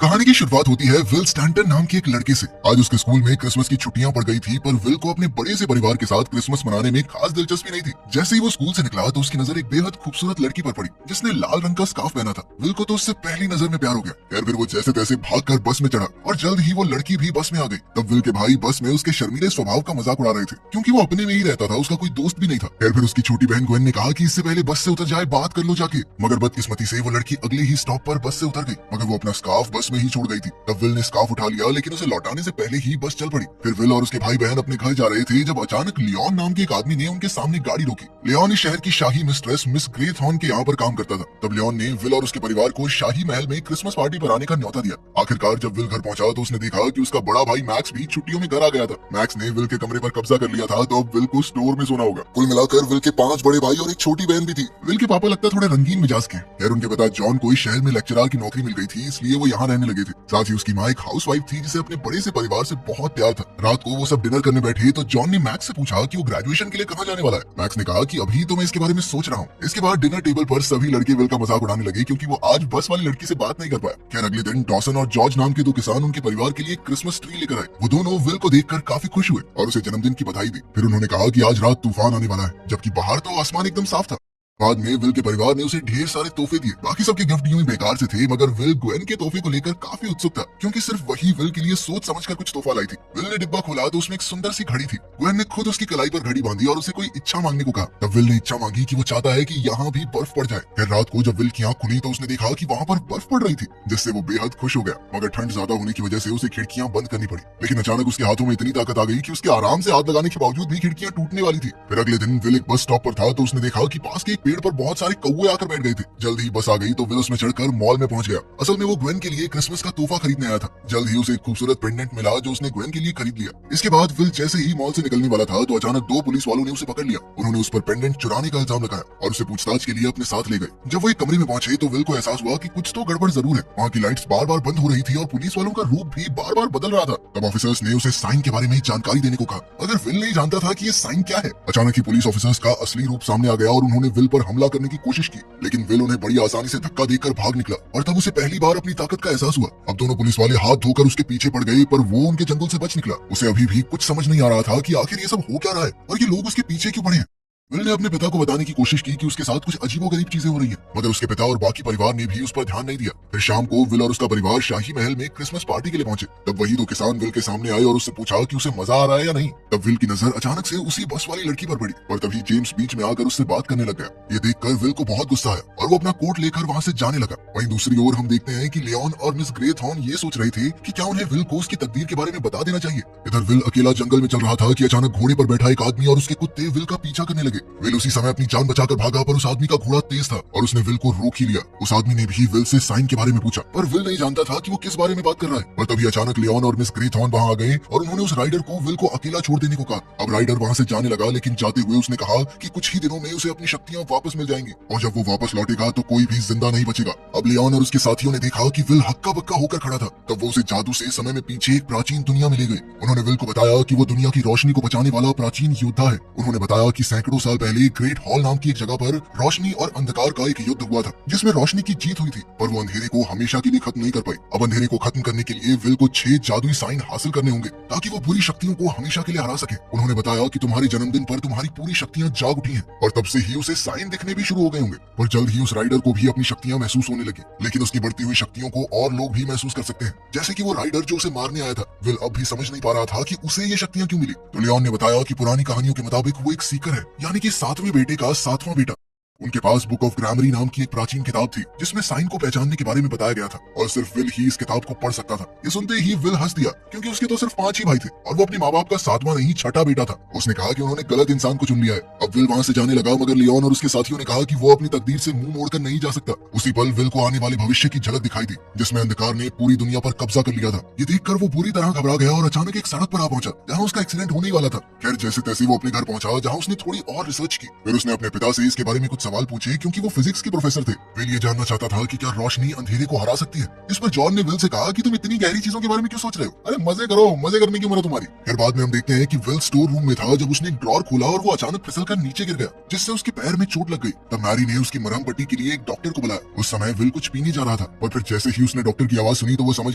कहानी की शुरुआत होती है विल स्टैंटन नाम के एक लड़के से। आज उसके स्कूल में क्रिसमस की छुट्टियां पड़ गई थी, पर विल को अपने बड़े से परिवार के साथ क्रिसमस मनाने में खास दिलचस्पी नहीं थी। जैसे ही वो स्कूल से निकला तो उसकी नजर एक बेहद खूबसूरत लड़की पर पड़ी जिसने लाल रंग का स्कार्फ पहना था। विल को तो उससे पहली नजर में प्यार हो गया। फिर वो जैसे तैसे भागकर बस में चढ़ा और जल्द ही वो लड़की भी बस में आ गई। तब विल के भाई बस में उसके शर्मीले स्वभाव का मजाक उड़ा रहे थे क्योंकि वो अपने में ही रहता था, उसका कोई दोस्त भी नहीं था। फिर उसकी छोटी बहन ग्वेन ने कहा कि इससे पहले बस से उतर जाए, बात कर लो जाके। मगर बदकिस्मती से वो लड़की अगले ही स्टॉप पर बस से उतर गई, मगर वो अपना स्कार्फ बस में ही छोड़ गई थी। तब विल ने स्कार्फ उठा लिया, लेकिन उसे लौटाने से पहले ही बस चल पड़ी। फिर विल और उसके भाई बहन अपने घर जा रहे थे जब अचानक लियोन नाम के एक आदमी ने उनके सामने गाड़ी रोकी। लियोन इस शहर की शाही मिस्ट्रेस मिस ग्रेथॉर्न के यहाँ पर काम करता था। तब लियोन ने विल और उसके परिवार को शाही महल में क्रिसमस पार्टी पर आने का न्योता दिया। आखिरकार जब विल घर पहुंचा तो उसने देखा कि उसका बड़ा भाई मैक्स भी छुट्टियों में घर आ गया था। मैक्स ने विल के कमरे पर कब्जा कर लिया था, तो अब विल को स्टोर में सोना होगा। कुल मिलाकर विल के 5 बड़े भाई और एक छोटी बहन भी थी। विल के पापा लगता थोड़े रंगीन मिजाज के। खैर उनके पिता जॉन को इस शहर में लेक्चरर की नौकरी मिल गई थी, इसलिए वो यहाँ रहने लगे थे। साथ ही उसकी माँ एक हाउसवाइफ थी जिसे अपने बड़े से परिवार से बहुत प्यार था। रात को वो सब डिनर करने बैठे तो जॉन ने मैक्स से पूछा कि वो ग्रेजुएशन के लिए कहाँ जाने वाला है। मैक्स ने कहा कि अभी तो मैं इसके बारे में सोच रहा हूँ। इसके बाद डिनर टेबल पर सभी लड़के विल का मजाक उड़ाने लगे क्योंकि वो आज बस वाली लड़की से बात नहीं कर पाया। खैर अगले दिन डॉसन और जॉर्ज नाम के 2 किसान उनके परिवार के लिए क्रिसमस ट्री लेकर आए। वो दोनों विल को देखकर काफी खुश हुए और उसे जन्मदिन की बधाई दी। फिर उन्होंने कहा कि आज रात तूफान आने वाला है, जबकि बाहर तो आसमान एकदम साफ था। बाद में विल के परिवार ने उसे ढेर सारे तोहफे दिए। बाकी सबके गिफ्ट यूं ही बेकार से थे, मगर विल ग्वेन के तोहफे को लेकर काफी उत्सुक था क्योंकि सिर्फ वही विल के लिए सोच समझकर कुछ तोहफा लाई थी। विल ने डिब्बा खोला तो उसमें एक सुंदर सी घड़ी थी। ग्वेन ने खुद उसकी कलाई पर घड़ी बांधी और उसे कोई इच्छा मांगने को कहा। तब विल ने इच्छा मांगी कि वो चाहता है कि यहाँ भी बर्फ पड़ जाए। फिर रात को जब विल की आंख खुली तो उसने देखा कि वहाँ पर बर्फ पड़ रही थी, जिससे वो बेहद खुश हो गया। मगर ठंड ज्यादा होने की वजह से उसे खिड़कियां बंद करनी पड़ी। लेकिन अचानक उसके हाथों में इतनी ताकत आ गई कि उसके आराम से हाथ लगाने के बावजूद भी खिड़कियां टूटने वाली थी। फिर अगले दिन विल एक बस स्टॉप पर था तो उसने देखा कि पास के एक पेड़ पर बहुत सारे कौवे आकर बैठ गए थे। जल्द ही बस आ गई तो विल उसमें चढ़कर मॉल में पहुंच गया। असल में वो ग्वेन के लिए क्रिसमस का तोहफा खरीदने आया था। जल्द ही उसे एक खूबसूरत पेंडेंट मिला जो उसने ग्वेन के लिए खरीद लिया। इसके बाद विल जैसे ही मॉल से निकलने वाला था तो अचानक 2 पुलिस वालों ने उसे पकड़ लिया। उन्होंने उस पर पेंडेंट चुराने का इल्जाम लगाया और उसे पूछताछ के लिए अपने साथ ले गए। जब वो एक कमरे में पहुंचे तो विल को एहसास हुआ कि कुछ तो गड़बड़ जरूर है। वहाँ की लाइट्स बार बार बंद हो रही थी और पुलिस वालों का रूप भी बार बार बदल रहा था। तब ऑफिसर्स ने उसे साइन के बारे में जानकारी देने को कहा, मगर विल नहीं जानता था कि ये साइन क्या है। अचानक ही पुलिस ऑफिसर्स का असली रूप सामने आ गया और उन्होंने विल पर हमला करने की कोशिश की, लेकिन विल उन्हें बड़ी आसानी से धक्का देकर भाग निकला और तब उसे पहली बार अपनी ताकत का एहसास हुआ। अब दोनों पुलिस वाले हाथ धोकर उसके पीछे पड़ गए, पर वो उनके चंगुल से बच निकला। उसे अभी भी कुछ समझ नहीं आ रहा था कि आखिर ये सब हो क्या रहा है और ये लोग उसके पीछे क्यों पड़े हैं। विल ने अपने पिता को बताने की कोशिश की कि उसके साथ कुछ अजीबोगरीब चीजें हो रही है, मगर उसके पिता और बाकी परिवार ने भी उस पर ध्यान नहीं दिया। फिर शाम को विल और उसका परिवार शाही महल में क्रिसमस पार्टी के लिए पहुंचे। तब वही 2 किसान विल के सामने आए और उससे पूछा कि उसे मजा आ रहा है या नहीं। तब विल की नजर अचानक से उसी बस वाली लड़की पर पड़ी और तभी जेम्स बीच में आकर उससे बात करने लग गया। ये देखकर विल को बहुत गुस्सा आया और वो अपना कोट लेकर वहाँ से जाने लगा। वहीं दूसरी ओर हम देखते हैं कि लियोन और मिस ग्रेथॉर्न ये सोच रहे थे कि क्या उन्हें विल को उसकी तकदीर के बारे में बता देना चाहिए। इधर विल अकेला जंगल में चल रहा था कि अचानक घोड़े पर बैठा एक आदमी और उसके कुत्ते विल का पीछा करने लगे। विल उसी समय अपनी जान बचाकर भागा, पर उस आदमी का घोड़ा तेज था और उसने विल को रोक ही लिया। उस आदमी ने भी विल से साइन के बारे में पूछा, पर विल नहीं जानता था कि वो किस बारे में बात कर रहा है। पर तभी अचानक लियोन और मिस ग्रेथॉर्न वहां आ गए और उन्होंने उस राइडर को विल को अकेला छोड़ देने को कहा। अब राइडर वहां से जाने लगा, लेकिन जाते हुए उसने कहा कि कुछ ही दिनों में उसे अपनी शक्तियां वापस मिल जाएंगी और जब वो वापस लौटेगा तो कोई भी जिंदा नहीं बचेगा। अब लियोन और उसके साथियों ने देखा कि विल हक्का बक्का होकर खड़ा था। तब वो उसे जादू से समय में पीछे एक प्राचीन दुनिया में ले गए। उन्होंने विल को बताया कि वो दुनिया की रोशनी को बचाने वाला प्राचीन योद्धा है। उन्होंने बताया कि सैकड़ों साल पहले ग्रेट हॉल नाम की एक जगह पर रोशनी और अंधकार का एक युद्ध हुआ था जिसमें रोशनी की जीत हुई थी, पर वो अंधेरे को हमेशा के लिए खत्म नहीं कर पाई। अब अंधेरे को खत्म करने के लिए विल को 6 जादुई साइन हासिल करने होंगे ताकि वो बुरी शक्तियों को हमेशा के लिए हरा सके। उन्होंने बताया कि तुम्हारे जन्मदिन पर तुम्हारी पूरी शक्तियां जाग उठी हैं और तब से ही उसे साइन दिखने भी शुरू हो गए होंगे। पर जल्द ही उस राइडर को भी अपनी शक्तियां महसूस होने लगी, लेकिन उसकी बढ़ती हुई शक्तियों को और लोग भी महसूस कर सकते हैं, जैसे कि वो राइडर जो उसे मारने आया था। विल अब भी समझ नहीं पा रहा था कि उसे ये शक्तियां क्यों मिली। तो लियोन ने बताया कि पुरानी कहानियों के मुताबिक वो एक सीकर है, यानी कि 7वें बेटे का 7वां बेटा। उनके पास बुक ऑफ ग्रामरी नाम की एक प्राचीन किताब थी जिसमें साइन को पहचानने के बारे में बताया गया था और सिर्फ विल ही इस किताब को पढ़ सकता था। ये सुनते ही विल हंस दिया क्योंकि उसके तो सिर्फ 5 ही भाई थे और वो अपने माँ बाप का 7वां नहीं 6ठा बेटा था। उसने कहा कि उन्होंने गलत इंसान को चुन लिया है। अब विल वहाँ से जाने लगा, मगर लियोन और उसके साथियों ने कहा कि वो अपनी तकदीर से मुंह मोड़कर नहीं जा सकता। उसी पल विल को आने वाले भविष्य की झलक दिखाई दी जिसमें अंधकार ने पूरी दुनिया पर कब्जा कर लिया था। ये देखकर वो बुरी तरह घबरा गया और अचानक एक सड़क पर आ पहुंचा जहाँ उसका एक्सीडेंट होने वाला था। खैर जैसे तैसे वो अपने घर पहुंचा जहाँ उसने थोड़ी और रिसर्च की। फिर उसने अपने पिता से इसके बारे में कुछ सवाल पूछे क्योंकि वो फिजिक्स के प्रोफेसर थे। विल ये जानना चाहता था कि क्या रोशनी अंधेरे को हरा सकती है। इस पर जॉन ने विल से कहा कि तुम इतनी गहरी चीजों के बारे में क्यों सोच रहे हो, अरे मजे करो, मजे करने की उम्र है तुम्हारी। फिर बाद में हम देखते हैं कि विल स्टोर रूम में था जब उसने एक ड्रॉर खोला और वो अचानक फिसलकर नीचे गिर गया, जिससे उसके पैर में चोट लग गई। तब मैरी ने उसकी मरहम पट्टी के लिए एक डॉक्टर को बुलाया। उस समय विल कुछ पीने जा रहा था और फिर जैसे ही उसने डॉक्टर की आवाज सुनी तो वो समझ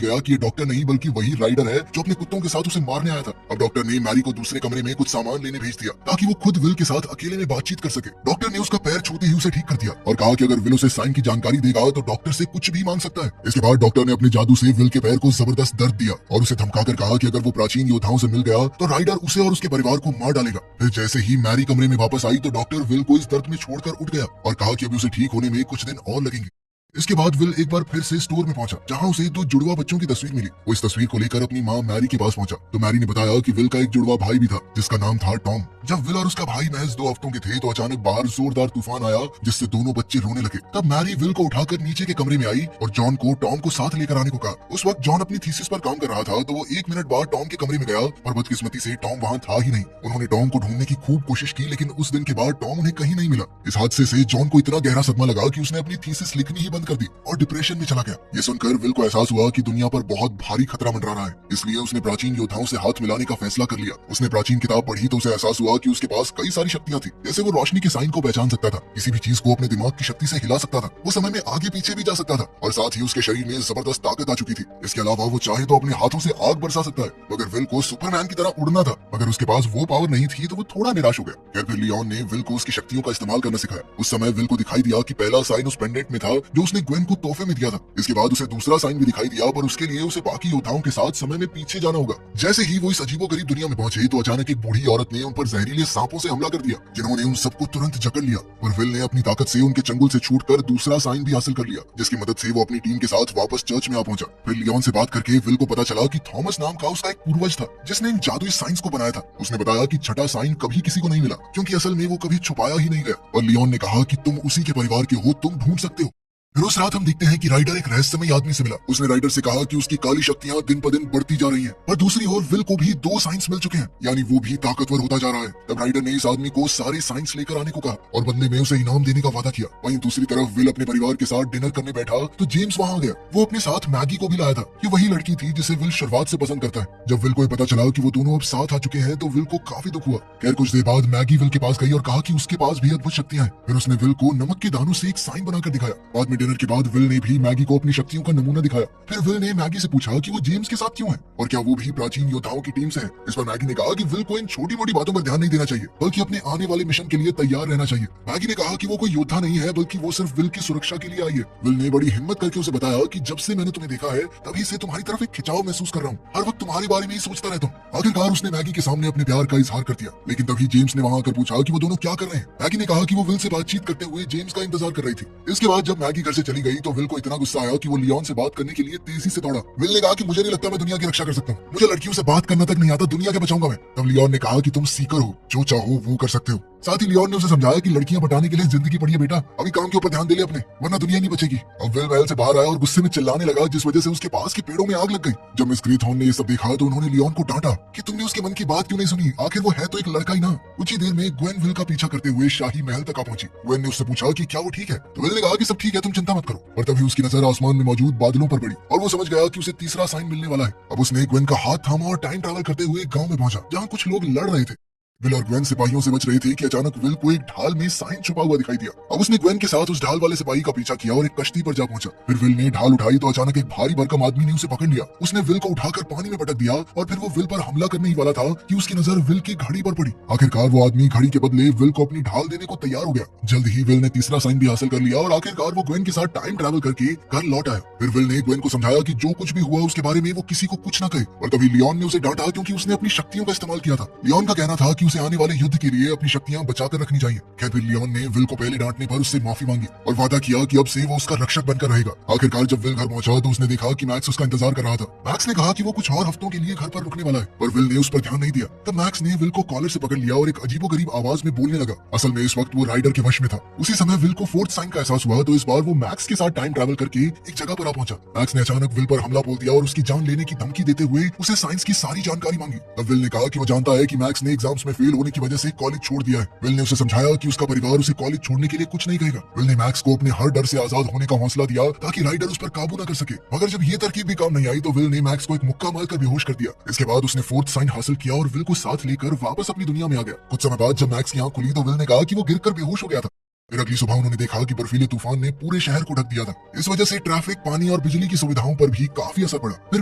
गया कि ये डॉक्टर नहीं बल्कि वही राइडर है जो अपने कुत्तों के साथ उसे मारने आया था। अब डॉक्टर ने मैरी को दूसरे कमरे में कुछ सामान लेने भेज दिया ताकि वो खुद विल के साथ अकेले में बातचीत कर सके। डॉक्टर ने उसका पैर छूते ही उसे ठीक कर दिया और कहा कि अगर विल उसे साइन की जानकारी देगा तो डॉक्टर से कुछ भी मांग सकता है। इसके बाद डॉक्टर ने अपने जादू से विल के पैर को जबरदस्त दर्द दिया और उसे धमकाकर कहा कि अगर वो प्राचीन योद्धाओं से मिल गया तो राइडर उसे और उसके परिवार को मार डालेगा। फिर जैसे ही मैरी कमरे में वापस आई तो डॉक्टर विल को इस दर्द में छोड़कर उठ गया और कहा कि अभी उसे ठीक होने में कुछ दिन और लगेंगे। इसके बाद विल एक बार फिर से स्टोर में पहुंचा जहां उसे दो जुड़वा बच्चों की तस्वीर मिली। वो इस तस्वीर को लेकर अपनी मां मैरी के पास पहुंचा तो मैरी ने बताया कि विल का एक जुड़वा भाई भी था जिसका नाम था टॉम। जब विल और उसका भाई महज 2 हफ्तों के थे तो अचानक बाहर जोरदार तूफान आया जिससे दोनों बच्चे रोने लगे। तब मैरी विल को उठाकर नीचे के कमरे में आई और जॉन को टॉम को साथ लेकर आने को कहा। उस वक्त जॉन अपनी थीसिस पर काम कर रहा था तो वो 1 मिनट बाद टॉम के कमरे में गया और बदकिस्मती से टॉम वहाँ था ही नहीं। उन्होंने टॉम को ढूंढने की खूब कोशिश की लेकिन उस दिन के बाद टॉम उन्हें कहीं नहीं मिला। इस हादसे से जॉन को इतना गहरा सदमा लगा कि उसने अपनी थीसिस लिखनी ही बंद कर दी और डिप्रेशन में चला गया। ये सुनकर विल को एहसास हुआ कि दुनिया पर बहुत भारी खतरा मंडरा रहा है, इसलिए उसने प्राचीन योद्धाओं से हाथ मिलाने का फैसला कर लिया। उसने प्राचीन किताब पढ़ी तो उसे एहसास हुआ कि उसके पास कई सारी शक्तियां थी, जैसे वो रोशनी के साइन को पहचान सकता था, किसी भी चीज को अपने दिमाग की शक्ति से हिला सकता था, वो समय में आगे पीछे भी जा सकता था और साथ ही उसके शरीर में जबरदस्त ताकत आ चुकी थी। इसके अलावा वो चाहे तो अपने हाथों से आग बरसा सकता है। मगर विल को सुपरमैन की तरह उड़ना था, मगर उसके पास वो पावर नहीं थी तो वो थोड़ा निराश हो गया। फिर लियोन ने विल को उसकी शक्तियों का इस्तेमाल करना सिखाया। उस समय विल को दिखाई दिया कि पहला साइन उस पेंडेंट में था जो उसने ग्वेन को तोहफे में दिया था। इसके बाद उसे दूसरा साइन भी दिखाई दिया पर उसके लिए उसे बाकी योद्धाओं के साथ समय में पीछे जाना होगा। जैसे ही वो इस अजीबोगरीब दुनिया में पहुंचे तो अचानक एक बूढ़ी औरत ने उन पर जहरीले सांपों से हमला कर दिया जिन्होंने उन सबको तुरंत जकड़ लिया और विल ने अपनी ताकत से उनके चंगुल से छूटकर दूसरा साइन भी हासिल कर लिया जिसकी मदद से वो अपनी टीम के साथ वापस चर्च में आ पहुंचा। फिर लियोन से बात करके विल को पता चला कि थॉमस नाम का उसका एक पूर्वज था जिसने इन जादुई साइंस को बनाया था। उसने बताया कि छठा साइन कभी किसी को नहीं मिला क्योंकि असल में वो कभी छुपाया ही नहीं गया और लियोन ने कहा कि तुम उसी के परिवार के हो, तुम ढूंढ सकते हो। फिर उस रात हम देखते हैं कि राइडर एक रहस्यमय आदमी से मिला। उसने राइडर से कहा कि उसकी काली शक्तियां दिन पर दिन बढ़ती जा रही हैं, पर दूसरी ओर विल को भी 2 साइंस मिल चुके हैं, यानी वो भी ताकतवर होता जा रहा है। तब राइडर ने इस आदमी को सारे साइंस लेकर आने को कहा और बदले में उसे इनाम देने का वादा किया। वहीं दूसरी तरफ विल अपने परिवार के साथ डिनर करने बैठा तो जेम्स वहां आ गया। वो अपने साथ मैगी को भी लाया था। ये वही लड़की थी जिसे विल शुरुआत से पसंद करता है। जब विल को पता चला कि वो दोनों अब साथ आ चुके हैं तो विल को काफी दुख हुआ। खैर कुछ देर बाद मैगी विल के पास गई और कहा कि उसके पास भी अद्भुत शक्तियां हैं। फिर उसने विल को नमक के दानों से एक साइन बनाकर दिखाया। बाद में डिनर के बाद विल ने भी मैगी को अपनी शक्तियों का नमूना दिखाया। फिर विल ने मैगी से पूछा कि वो जेम्स के साथ क्यों है और क्या वो भी प्राचीन योद्धाओं की टीम से है। इस पर मैगी ने कहा कि विल को इन छोटी मोटी बातों पर ध्यान नहीं देना चाहिए बल्कि अपने आने वाले मिशन के लिए तैयार रहना चाहिए। मैगी ने कहा कि वो कोई योद्धा नहीं है बल्कि वो सिर्फ विल की सुरक्षा के लिए आई है। विल ने बड़ी हिम्मत करके उसे बताया कि जब से मैंने तुम्हें देखा है तभी से तुम्हारी तरफ एक खिंचाव महसूस कर रहा हूँ, हर वक्त तुम्हारे बारे में ही सोचता रहता हूँ। आखिरकार उसने मैगी के सामने अपने प्यार का इजहार कर दिया। लेकिन तभी जेम्स ने वहां आकर पूछा कि वो दोनों क्या कर रहे हैं। मैगी ने कहा कि वो विल से बातचीत करते हुए जेम्स का इंतजार कर रही थी। इसके बाद जब मैगी घर से चली गई तो विल को इतना गुस्सा आया कि वो लियोन से बात करने के लिए तेजी से दौड़ा। विल ने कहा कि मुझे नहीं लगता मैं दुनिया की रक्षा कर सकता हूँ, मुझे लड़कियों से बात करना तक नहीं आता, दुनिया के बचाऊंगा मैं। तब लियोन ने कहा कि तुम सीकर हो, जो चाहो वो कर सकते हो। साथ ही लियोन ने उसे समझाया कि लड़कियां पटाने के लिए जिंदगी पड़ी है बेटा, अभी काम के ऊपर ध्यान दे ले अपने, वरना दुनिया नहीं बचेगी। अब विल महल से बाहर आया और गुस्से में चिल्लाने लगा जिस वजह से उसके पास के पेड़ों में आग लग गई। जब मिस ग्रीथॉर्न ने ये सब देखा तो उन्होंने लियोन को डांटा कि तुमने उसके मन की बात क्यों नहीं सुनी, आखिर वो है तो एक लड़का ही ना। कुछ ही देर में ग्वेन विल का पीछा करते हुए शाही महल तक आ पहुंची। ग्वेन ने उससे पूछा कि क्या वो ठीक है, तो विल ने कहा कि सब ठीक है, तुम चिंता मत करो। और तभी उसकी नजर आसमान में मौजूद बादलों पर पड़ी और वो समझ गया कि उसे तीसरा साइन मिलने वाला है। अब उसने ग्वेन का हाथ थामा और टाइम ट्रैवल करते हुए गांव में पहुंचा जहां कुछ लोग लड़ रहे थे। विल और ग्वेन सिपाहियों से बच रहे थे कि अचानक विल को एक ढाल में साइन छुपा हुआ दिखाई दिया। अब उसने ग्वेन के साथ उस ढाल वाले सिपाही का पीछा किया और एक कश्ती पर जा पहुंचा। फिर विल ने ढाल उठाई तो अचानक एक भारी भरकम आदमी ने उसे पकड़ लिया। उसने विल को उठाकर पानी में पटक दिया और फिर वो विल पर हमला करने ही वाला था कि उसकी नजर विल की घड़ी पर पड़ी। आखिरकार वो आदमी घड़ी के बदले विल को अपनी ढाल देने को तैयार हो गया। जल्द ही विल ने तीसरा साइन भी हासिल कर लिया और आखिरकार वो ग्वेन के साथ टाइम ट्रैवल करके घर लौट आया। फिर विल ने ग्वेन को समझाया कि जो कुछ भी हुआ उसके बारे में वो किसी को कुछ न कहे। और तभी लियोन ने उसे डांटा क्योंकि उसने अपनी शक्तियों का इस्तेमाल किया था। लियोन का कहना था कि उसे आने वाले युद्ध के लिए अपनी शक्तियां बचाकर रखनी चाहिए। खैर फिर लियोन ने विल को पहले डांटने पर उससे माफी मांगी और वादा किया कि अब से वो उसका रक्षक बनकर रहेगा। आखिरकार जब विल घर पहुंचा तो उसने देखा कि मैक्स उसका इंतजार कर रहा था। मैक्स ने कहा कि वो कुछ और हफ्तों के लिए घर पर रुकने वाला है, पर विल ने उस पर ध्यान नहीं दिया। तब मैक्स ने विल को कॉलर से पकड़ लिया और एक अजीबोगरीब आवाज में बोलने लगा। असल में इस वक्त वो राइडर के वश में था। उसी समय विल को फोर्थ साइन का एहसास हुआ तो इस बार वो मैक्स के साथ टाइम ट्रैवल करके एक जगह पर आ पहुंचा। मैक्स ने अचानक विल पर हमला बोल दिया और उसकी जान लेने की धमकी देते हुए उसे साइंस की सारी जानकारी मांगी। तब विल ने कहा कि वो जानता है कि मैक्स ने एग्जाम्स में फेल होने की वजह से कॉलेज छोड़ दिया है। विल ने उसे समझाया कि उसका परिवार उसे कॉलेज छोड़ने के लिए कुछ नहीं कहेगा। विल ने मैक्स को अपने हर डर से आजाद होने का हौसला दिया ताकि राइडर उस पर काबू न कर सके। मगर जब ये तरकीब भी काम नहीं आई तो विल ने मैक्स को एक मुक्का मारकर बेहोश कर दिया। इसके बाद उसने फोर्थ साइन हासिल किया और विल को साथ लेकर वापस अपनी दुनिया में आ गया। कुछ समय बाद जब मैक्स की आंख खुली तो विल ने कहा कि वो गिरकर बेहोश हो गया था। फिर अगली सुबह उन्होंने देखा कि बर्फीले तूफान ने पूरे शहर को ढक दिया था। इस वजह से ट्रैफिक, पानी और बिजली की सुविधाओं पर भी काफी असर पड़ा। फिर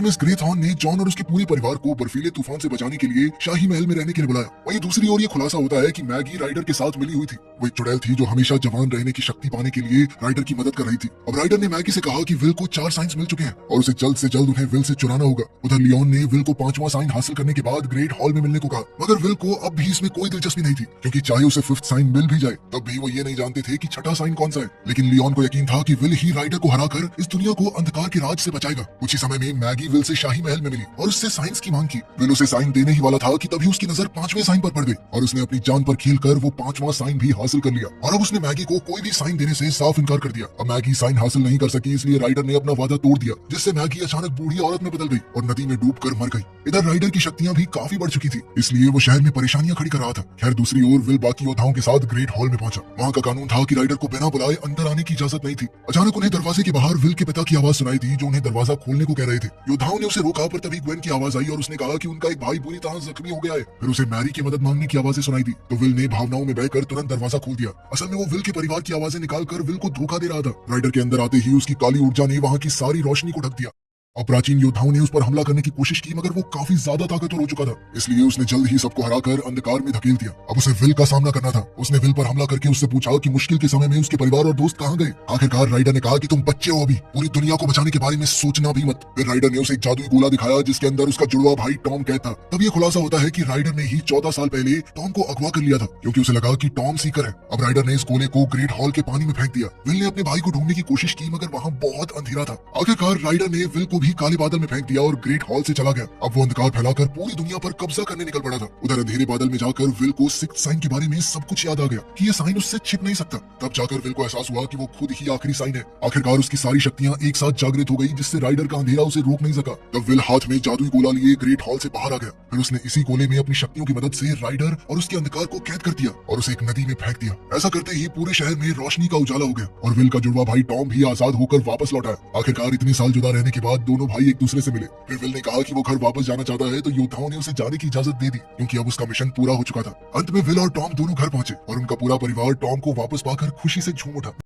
मिस ग्रेथॉर्न ने जॉन और उसके पूरे परिवार को बर्फीले तूफान से बचाने के लिए शाही महल में रहने के लिए बुलाया। वहीं दूसरी ओर ये खुलासा होता है कि मैगी राइडर के साथ मिली हुई थी। वो एक चुड़ैल थी जो हमेशा जवान रहने की शक्ति पाने के लिए राइडर की मदद कर रही थी। अब राइडर ने मैगी से कहा कि विल को 4 साइंस मिल चुके हैं और उसे जल्द से जल्द उन्हें विल से चुराना होगा। उधर लियोन ने विल को 5वां साइन हासिल करने के बाद ग्रेट हॉल में मिलने को कहा, मगर विल को अब भी इसमें कोई दिलचस्पी नहीं थी, क्योंकि चाहे उसे 5th साइन मिल भी जाए तब भी वो ये नहीं जानते थे कि छठा साइन कौन सा है। लेकिन लियोन को यकीन था कि विल ही राइडर को हराकर इस दुनिया को अंधकार के राज से बचाएगा। कुछ ही समय में मैगी विल से शाही महल में मिली और उससे साइंस की मांग की। विल उसे साइन देने ही वाला था कि तभी उसकी नजर 5वें साइन पर पड़ गई और उसने अपनी जान पर खेलकर वो 5वां साइन भी हासिल कर लिया। और अब उसने मैगी को कोई भी साइन देने से साफ इनकार कर दिया। अब मैगी साइन हासिल नहीं कर सकी, इसलिए राइडर ने अपना वादा तोड़ दिया, जिससे मैगी अचानक बूढ़ी औरत में बदल गई और नदी में डूबकर मर गई। इधर राइडर की शक्तियां भी काफी बढ़ चुकी थी, इसलिए वो शहर में परेशानियां खड़ी कर रहा था। खैर दूसरी ओर विल बाकी योद्धाओं के साथ ग्रेट हॉल में पहुंचा। वहाँ का कानून था कि राइडर को बिना बुलाए अंदर आने की इजाजत नहीं थी। अचानक उन्हें दरवाजे के बाहर विल के पिता की आवाज सुनाई दी, जो उन्हें दरवाजा खोलने को कह रहे थे। योद्धाओं ने उसे रोका, पर तभी ग्वेन की आवाज आई और उसने कहा कि उनका एक भाई बुरी तरह जख्मी हो गया है। फिर उसे मैरी की मदद मांगने की आवाजें सुनाई दी, तो विल ने भावनाओं में बहकर तुरंत दरवाजा खोल दिया। असल में वो विल के परिवार की आवाजें निकालकर विल को धोखा दे रहा था। राइडर के अंदर आते ही उसकी काली ऊर्जा ने वहां की सारी रोशनी को ढक दिया। अब प्राचीन योद्धाओं ने उस पर हमला करने की कोशिश की, मगर वो काफी ज्यादा ताकतवर हो चुका था, इसलिए उसने जल्द ही सबको हराकर अंधकार में धकेल दिया। अब उसे विल का सामना करना था। उसने विल पर हमला करके उससे पूछा कि मुश्किल के समय में उसके परिवार और दोस्त कहाँ गए। आखिरकार राइडर ने कहा कि तुम बच्चे हो, अभी पूरी दुनिया को बचाने के बारे में सोचना भी मत। फिर राइडर ने उसे एक जादुई गोला दिखाया जिसके अंदर उसका जुड़वा भाई टॉम कैद था। तब ये खुलासा होता है कि राइडर ने ही 14 साल पहले टॉम को अगवा कर लिया था, क्योंकि उसे लगा कि टॉम सीकर है। अब राइडर ने इस गोले को ग्रेट हॉल के पानी में फेंक दिया। विल ने अपने भाई को ढूंढने की कोशिश की, मगर वहाँ बहुत अंधेरा था। आखिरकार राइडर ने विल को भी काले बादल में दिया और ग्रेट हॉल से चला गया। अब वो अंधकार फैलाकर पूरी दुनिया पर कब्जा करने निकल पड़ा था। उधर अंधेरे बादल में जाकर विल को 6th साइन के बारे में सब कुछ याद आ गया कि ये साइन उससे छिप नहीं सकता। तब जाकर विल को एहसास हुआ कि वो खुद ही आखिरी साइन है। आखिरकार उसकी सारी शक्तियां एक साथ जागृत हो गई, जिससे राइडर का अंधेरा उसे रोक नहीं सका। तब विल हाथ में जादुई गोला लिए ग्रेट हॉल से बाहर आ गया। फिर उसने इसी गोले में अपनी शक्तियों की मदद से राइडर और उसके अंधकार को कैद कर दिया और उसे एक नदी में फेंक दिया। ऐसा करते ही पूरे शहर में रोशनी का उजाला हो गया और विल का जुड़वा भाई टॉम भी आजाद होकर वापस लौटा। आखिरकार इतने साल जुदा रहने के बाद दोनों भाई एक दूसरे से मिले। फिर विल ने कहा कि वो घर वापस जाना चाहता है, तो योद्धाओं ने उसे जाने की इजाजत दे दी, क्योंकि अब उसका मिशन पूरा हो चुका था। अंत में विल और टॉम दोनों घर पहुंचे और उनका पूरा परिवार टॉम को वापस पाकर खुशी से झूम उठा।